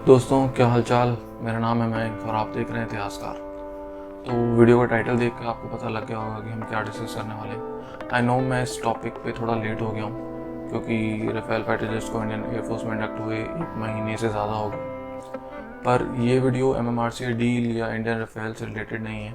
दोस्तों क्या हालचाल। मेरा नाम है मयंक और आप देख रहे हैं इतिहासकार। तो वीडियो का टाइटल देख कर आपको पता लग गया होगा कि हम क्या डिस्कस करने वाले हैं। आई नो मैं इस टॉपिक पे थोड़ा लेट हो गया हूँ क्योंकि राफेल फाइटर जेट्स को इंडियन एयरफोर्स में इंडक्ट हुए 1 महीने से ज़्यादा हो गया। पर ये वीडियो MMRCA डील या इंडियन राफेल से रिलेटेड नहीं है।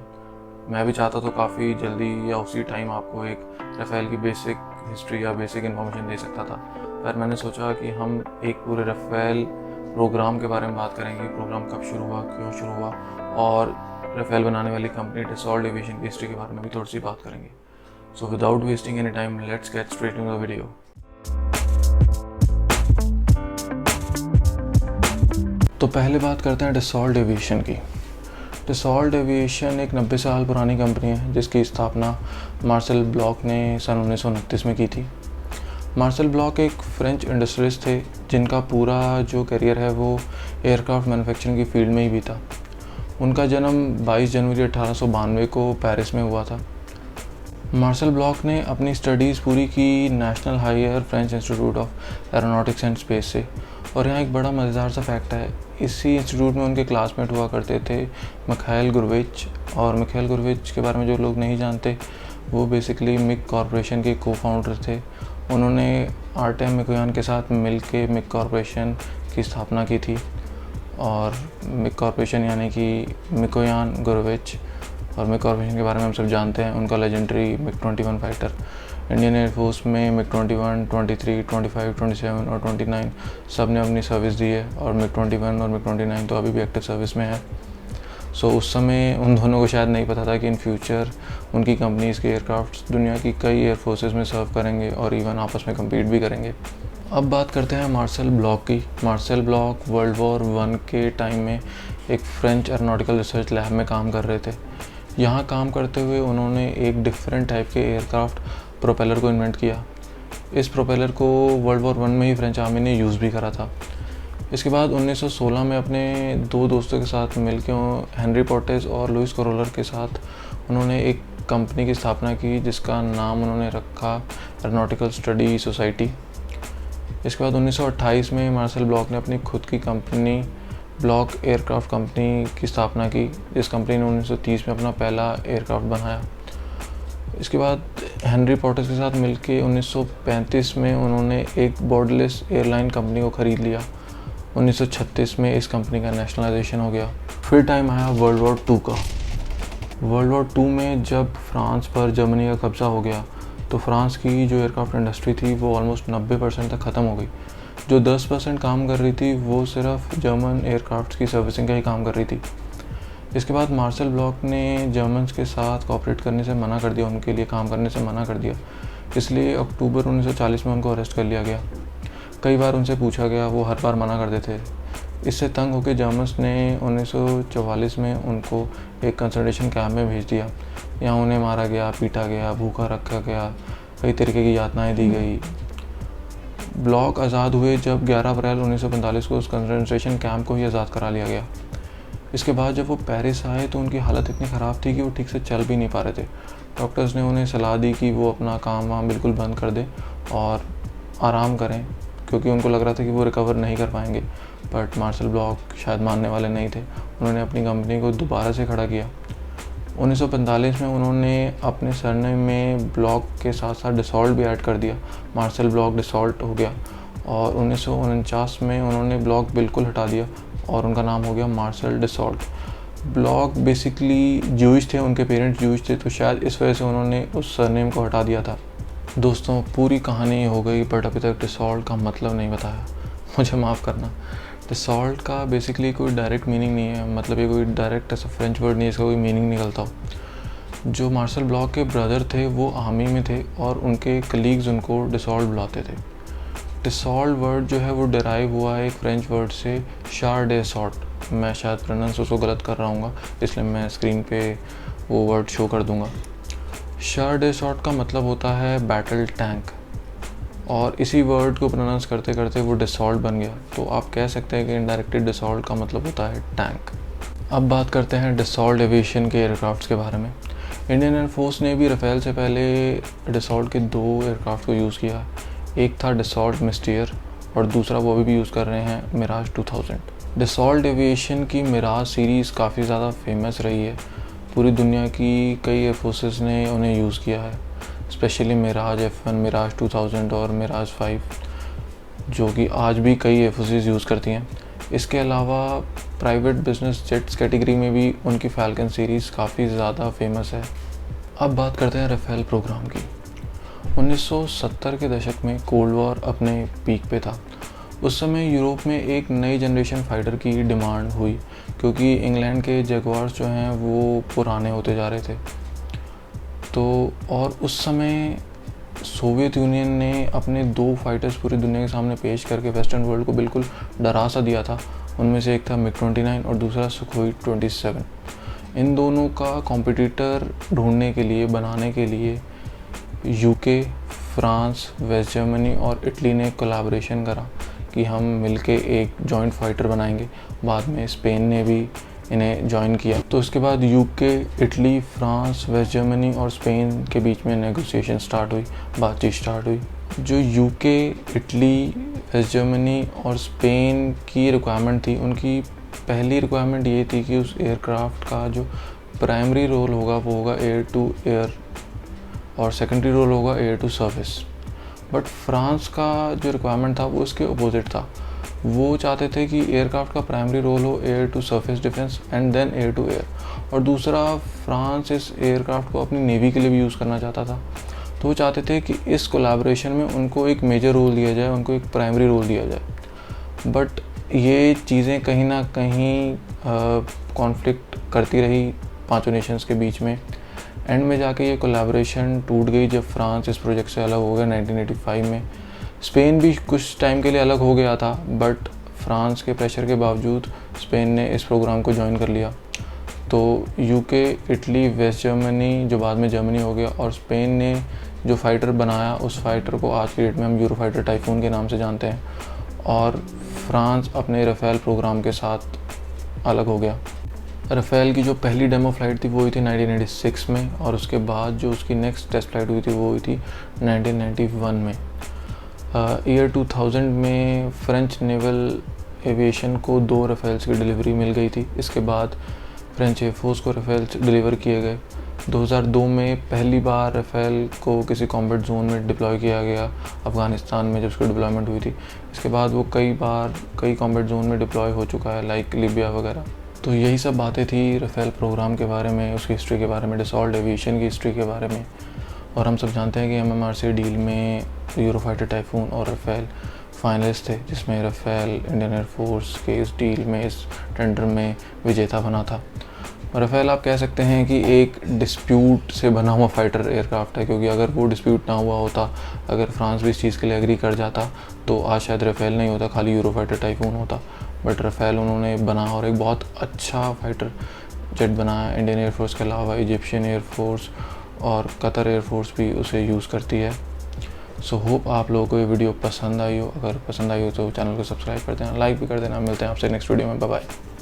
मैं भी चाहता तो काफ़ी जल्दी या उसी टाइम आपको एक राफेल की बेसिक हिस्ट्री या बेसिक इन्फॉर्मेशन दे सकता था, पर मैंने सोचा कि हम एक पूरे राफेल प्रोग्राम के बारे में बात करेंगे। प्रोग्राम कब शुरू हुआ, क्यों शुरू हुआ, और राफेल बनाने वाली कंपनी डसॉल्ट एविएशन की हिस्ट्री के बारे में भी थोड़ी सी बात करेंगे। So without wasting any time let's get straight into the video. तो पहले बात करते हैं डसॉल्ट एविएशन की। डसॉल्ट एविएशन एक 90 साल पुरानी कंपनी है जिसकी स्थापना मार्सेल ब्लॉक ने सन 1929 में की थी। मार्सेल ब्लॉक एक फ्रेंच इंडस्ट्रियलिस्ट थे जिनका पूरा जो करियर है वो एयरक्राफ्ट मैन्युफैक्चरिंग की फील्ड में ही बीता। उनका जन्म 22 जनवरी 1892 को पेरिस में हुआ था। मार्सेल ब्लॉक ने अपनी स्टडीज़ पूरी की National Higher French Institute of Aeronautics and Space से। और यहाँ एक बड़ा मज़ेदार सा फैक्ट है, इसी इंस्टीट्यूट में उनके क्लासमेट हुआ करते थे मिखाइल गुरविच। और मिखाइल गुरविच के बारे में जो लोग नहीं जानते, वो बेसिकली मिग कॉरपोरेशन के को फाउंडर थे। उन्होंने आर्टेम मिकोयान के साथ मिलके मिग कॉरपोरेशन की स्थापना की थी। और मिग कॉरपोरेशन यानी कि मिकोयान, गुरविच और मिग कॉरपोरेशन के बारे में हम सब जानते हैं। उनका legendary MiG-21 fighter Indian air force में MiG-21, 23, 25, 27 और 29 सब ने अपनी सर्विस दी है। और MiG-21 और MiG-29 तो अभी भी एक्टिव सर्विस में है। सो उस समय उन दोनों को शायद नहीं पता था कि इन फ्यूचर उनकी कंपनीज़ के एयरक्राफ्ट दुनिया की कई एयरफोर्सेस में सर्व करेंगे और इवन आपस में कम्पीट भी करेंगे। अब बात करते हैं मार्सेल ब्लॉक की। मार्सेल ब्लॉक वर्ल्ड वॉर 1 के टाइम में एक फ्रेंच एरोनॉटिकल रिसर्च लैब में काम कर रहे थे। यहाँ काम करते हुए उन्होंने एक डिफरेंट टाइप के एयरक्राफ्ट प्रोपेलर को इन्वेंट किया। इस प्रोपेलर को वर्ल्ड वॉर 1 में ही फ्रेंच आर्मी ने यूज़ भी करा था। इसके बाद 1916 में अपने 2 दोस्तों के साथ मिलकर हेनरी पोर्टेस और लुइस कोरोलर के साथ उन्होंने एक कंपनी की स्थापना की जिसका नाम उन्होंने रखा एरोनॉटिकल स्टडी सोसाइटी। इसके बाद 1928 में मार्सेल ब्लॉक ने अपनी खुद की कंपनी ब्लॉक एयरक्राफ्ट कंपनी की स्थापना की। इस कंपनी ने 1930 में अपना पहला एयरक्राफ्ट बनाया। इसके बाद हेनरी पोर्टेस के साथ मिलकर 1935 में उन्होंने एक बॉर्डरलेस एयरलाइन कंपनी को ख़रीद लिया। 1936 में इस कंपनी का नेशनलाइजेशन हो गया। फिर टाइम आया वर्ल्ड वॉर 2 का। वर्ल्ड वॉर 2 में जब फ्रांस पर जर्मनी का कब्ज़ा हो गया तो फ्रांस की जो एयरक्राफ्ट इंडस्ट्री थी वो ऑलमोस्ट 90% तक ख़त्म हो गई। जो 10% काम कर रही थी वो सिर्फ जर्मन एयरक्राफ्ट की सर्विसिंग का ही काम कर रही थी। इसके बाद मार्सेल ब्लॉक ने जर्मन्स के साथ कॉपरेट करने से मना कर दिया, उनके लिए काम करने से मना कर दिया। इसलिए अक्टूबर 1940 में उनको अरेस्ट कर लिया गया। कई बार उनसे पूछा गया, वो हर बार मना कर देते थे। इससे तंग होकर जर्मन्स ने 1944 में उनको एक कंसंट्रेशन कैंप में भेज दिया। यहाँ उन्हें मारा गया, पीटा गया, भूखा रखा गया, कई तरीके की यातनाएं दी गई। ब्लॉक आज़ाद हुए जब 11 अप्रैल 1945 को उस कंसंट्रेशन कैंप को ही आज़ाद करा लिया गया। इसके बाद जब वो पेरिस आए तो उनकी हालत इतनी ख़राब थी कि वो ठीक से चल भी नहीं पा रहे थे। डॉक्टर्स ने उन्हें सलाह दी कि वो अपना काम वाम बिल्कुल बंद कर दें और आराम करें, क्योंकि उनको लग रहा था कि वो रिकवर नहीं कर पाएंगे। बट मार्सेल ब्लॉक शायद मानने वाले नहीं थे। उन्होंने अपनी कंपनी को दोबारा से खड़ा किया। 1945 में उन्होंने अपने सरनेम में ब्लॉक के साथ साथ डसॉल्ट भी ऐड कर दिया। मार्सेल ब्लॉक डसॉल्ट हो गया। और 1949 में उन्होंने ब्लॉक बिल्कुल हटा दिया और उनका नाम हो गया Marcel Dassault. Block basically Jewish थे, उनके पेरेंट्स ज्यूइश थे, तो शायद इस वजह से उन्होंने उस सरनेम को हटा दिया था। दोस्तों पूरी कहानी हो गई, बट अभी तक डसॉल्ट का मतलब नहीं बताया, मुझे माफ़ करना। डसॉल्ट का बेसिकली कोई डायरेक्ट मीनिंग नहीं है, मतलब ये कोई डायरेक्ट ऐसा फ्रेंच वर्ड नहीं है इसका कोई मीनिंग निकलता हो। जो मार्सेल ब्लॉक के ब्रदर थे वो आर्मी में थे और उनके कलीग्स उनको डसॉल्ट बुलाते थे। डसॉल्ट वर्ड जो है वो डिराइव हुआ है एक फ्रेंच वर्ड से शार डे सॉल्ट। मैं शायद प्रोनाउंस उसको गलत कर रहा हूँ, इसलिए मैं स्क्रीन पे वो वर्ड शो कर दूँगा। शार डे सॉल्ट का मतलब होता है बैटल टैंक, और इसी वर्ड को प्रोनाउंस करते करते वो डसॉल्ट बन गया। तो आप कह सकते हैं कि इनडायरेक्टली डसॉल्ट का मतलब होता है टैंक। अब बात करते हैं डसॉल्ट एविएशन के एयरक्राफ्ट्स के बारे में। इंडियन एयरफोर्स ने भी राफेल से पहले डसॉल्ट के 2 एयरक्राफ्ट को यूज़ किया। एक था डसॉल्ट मिस्टियर और दूसरा वो अभी भी यूज़ कर रहे हैं मिराज 2000। डसॉल्ट एविएशन की मिराज सीरीज़ काफ़ी ज़्यादा फेमस रही है, पूरी दुनिया की कई एयर फोर्सेस ने उन्हें यूज़ किया है, स्पेशली मिराज F1, मिराज 2000 और मिराज 5, जो कि आज भी कई एयर फोर्सेस यूज़ करती हैं। इसके अलावा प्राइवेट बिजनेस जेट्स कैटेगरी में भी उनकी फैल्कन सीरीज़ काफ़ी ज़्यादा फेमस है। अब बात करते हैं राफेल प्रोग्राम की। 1970 के दशक में कोल्ड वॉर अपने पीक पे था। उस समय यूरोप में एक नई जनरेशन फाइटर की डिमांड हुई, क्योंकि इंग्लैंड के जगुआर्स जो हैं वो पुराने होते जा रहे थे। तो और उस समय सोवियत यूनियन ने अपने 2 फाइटर्स पूरी दुनिया के सामने पेश करके वेस्टर्न वर्ल्ड को बिल्कुल डरा सा दिया था। उनमें से एक था MiG-29 और दूसरा सुखोई 27। इन दोनों का कॉम्पिटिटर ढूंढने के लिए, बनाने के लिए यूके, फ्रांस, वेस्ट जर्मनी और इटली ने कोलैबोरेशन करा कि हम मिलके एक जॉइंट फाइटर बनाएंगे। बाद में स्पेन ने भी इन्हें ज्वाइन किया। तो उसके बाद UK, Italy, France, West Germany और स्पेन के बीच में नेगोशिएशन स्टार्ट हुई, बातचीत स्टार्ट हुई। जो यूके, इटली, वेस्ट जर्मनी और स्पेन की रिक्वायरमेंट थी, उनकी पहली रिक्वायरमेंट ये थी कि उस एयरक्राफ्ट का जो प्राइमरी रोल होगा वो होगा एयर टू एयर और सेकेंडरी रोल होगा air to service. But France का जो रिक्वायरमेंट था वो उसके अपोजिट था। वो चाहते थे कि एयरक्राफ्ट का प्राइमरी रोल हो air to surface defence and then air to air, और दूसरा फ्रांस इस एयरक्राफ्ट को अपनी नेवी के लिए भी यूज़ करना चाहता था। तो वो चाहते थे कि इस कोलैबोरेशन में उनको एक मेजर रोल दिया जाए, उनको एक प्राइमरी रोल दिया जाए। बट ये चीज़ें कहीं ना कहीं कॉन्फ्लिक्ट करती रही पांचों नेशंस के बीच में। एंड में जाके ये कोलैबोरेशन टूट गई जब फ्रांस इस प्रोजेक्ट से अलग हो गया 1985 में। स्पेन भी कुछ टाइम के लिए अलग हो गया था, बट फ्रांस के प्रेशर के बावजूद स्पेन ने इस प्रोग्राम को ज्वाइन कर लिया। तो यूके, इटली, वेस्ट जर्मनी, जो बाद में जर्मनी हो गया, और स्पेन ने जो फाइटर बनाया उस फाइटर को आज की डेट में हम यूरो फाइटर टाइफून के नाम से जानते हैं। और फ्रांस अपने राफेल प्रोग्राम के साथ अलग हो गया। राफेल की जो पहली डेमो फ्लाइट थी वो हुई थी 1986 में, और उसके बाद जो उसकी नेक्स्ट टेस्ट फ्लाइट हुई थी वो हुई थी 1991 में। ईयर 2000 में फ्रेंच नेवल एविएशन को 2 राफेल्स की डिलीवरी मिल गई थी। इसके बाद फ्रेंच एयरफोर्स को राफेल्स डिलीवर किए गए। 2002 में पहली बार राफेल को किसी कॉम्बैट जोन में डिप्लॉय किया गया, अफ़गानिस्तान में जब उसकी डिप्लॉयमेंट हुई थी। इसके बाद वो कई कॉम्बैट जोन में डिप्लॉय हो चुका है, लाइक लीबिया वगैरह। तो यही सब बातें थी राफेल प्रोग्राम के बारे में, उसकी हिस्ट्री के बारे में, डसॉल्ट एविएशन की हिस्ट्री के बारे में। और हम सब जानते हैं कि MMRC डील में यूरोफाइटर टाइफून और राफेल फाइनलिस्ट थे, जिसमें राफेल इंडियन एयरफोर्स के इस डील में, इस टेंडर में विजेता बना था। राफेल आप कह सकते हैं कि एक डिस्प्यूट से बना हुआ फाइटर एयरक्राफ्ट है, क्योंकि अगर वो डिस्प्यूट ना हुआ होता, अगर फ्रांस भी इस चीज़ के लिए एग्री कर जाता, तो आज शायद राफेल नहीं होता, खाली यूरोफाइटर टाइफून होता। बट राफेल उन्होंने बना और एक बहुत अच्छा फाइटर जेट बनाया। इंडियन एयरफोर्स के अलावा इजिप्शियन एयरफोर्स और कतर एयरफोर्स भी उसे यूज़ करती है। सो होप आप लोगों को ये वीडियो पसंद आई हो। अगर पसंद आई हो तो चैनल को सब्सक्राइब कर देना, लाइक भी कर देना। मिलते हैं आपसे नेक्स्ट वीडियो में। Bye bye.